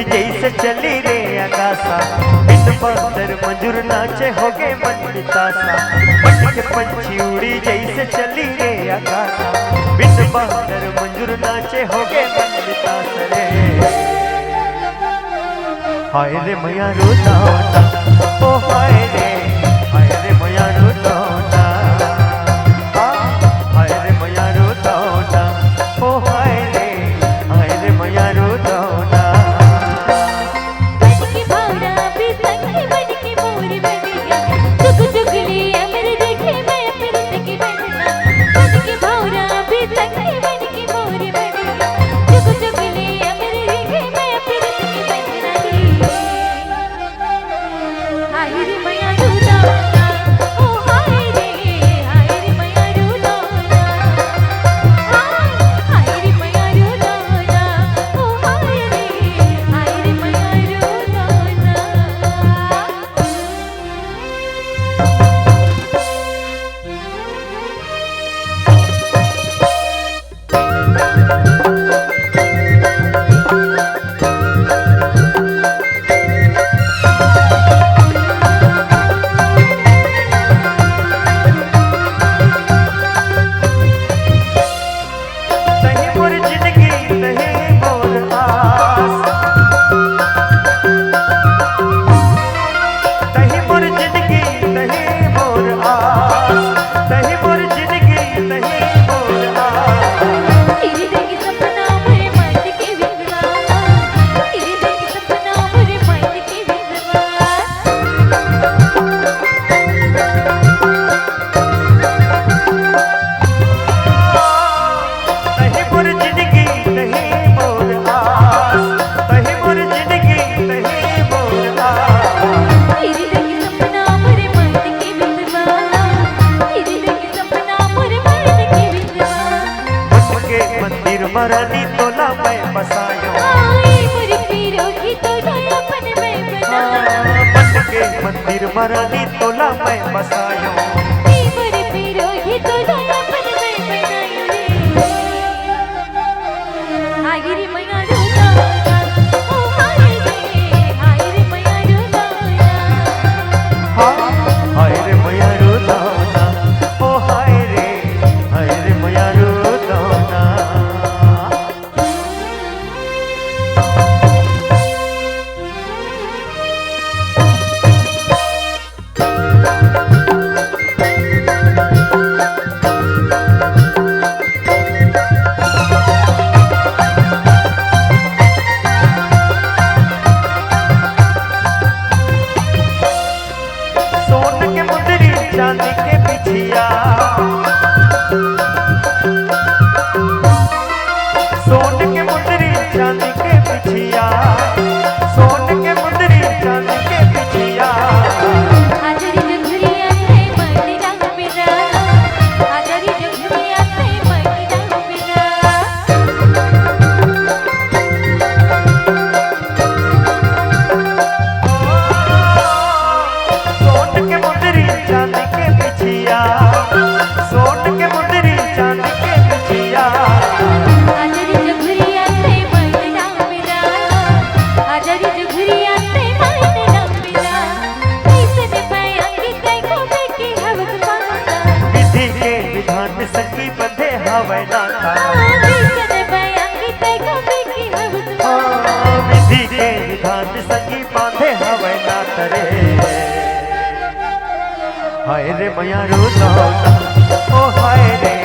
जैसे चली रे आकाशा बिन बंदर मंजूर नाचे होगे मंडितासा। बट के पंछी उड़ी जैसे चली रे आकाशा बिन बंदर मंजूर नाचे होगे मंडितासा रे। हाय रे मैया रोतावता ओ हाय रे मैया रोतावता। हाय रे मैया रोतावता ओ हाय रे मैया रोतावता। मरानी तोला मैं बसायो बन के मंदिर मरानी तोला मैं बसायो। हाय रे मैया रोतावता ओ हाय रे मैया रोतावता। चांदी के बिछिया सोन के मुंदरी चांदी के बिछिया सोन के मुंदरी चांदी के बिछिया। सखी बंधे हवे नाता विधि के विधान सखी बांधे हवे नाता रे। हाय रे मैया रोतावता ओ हाय रे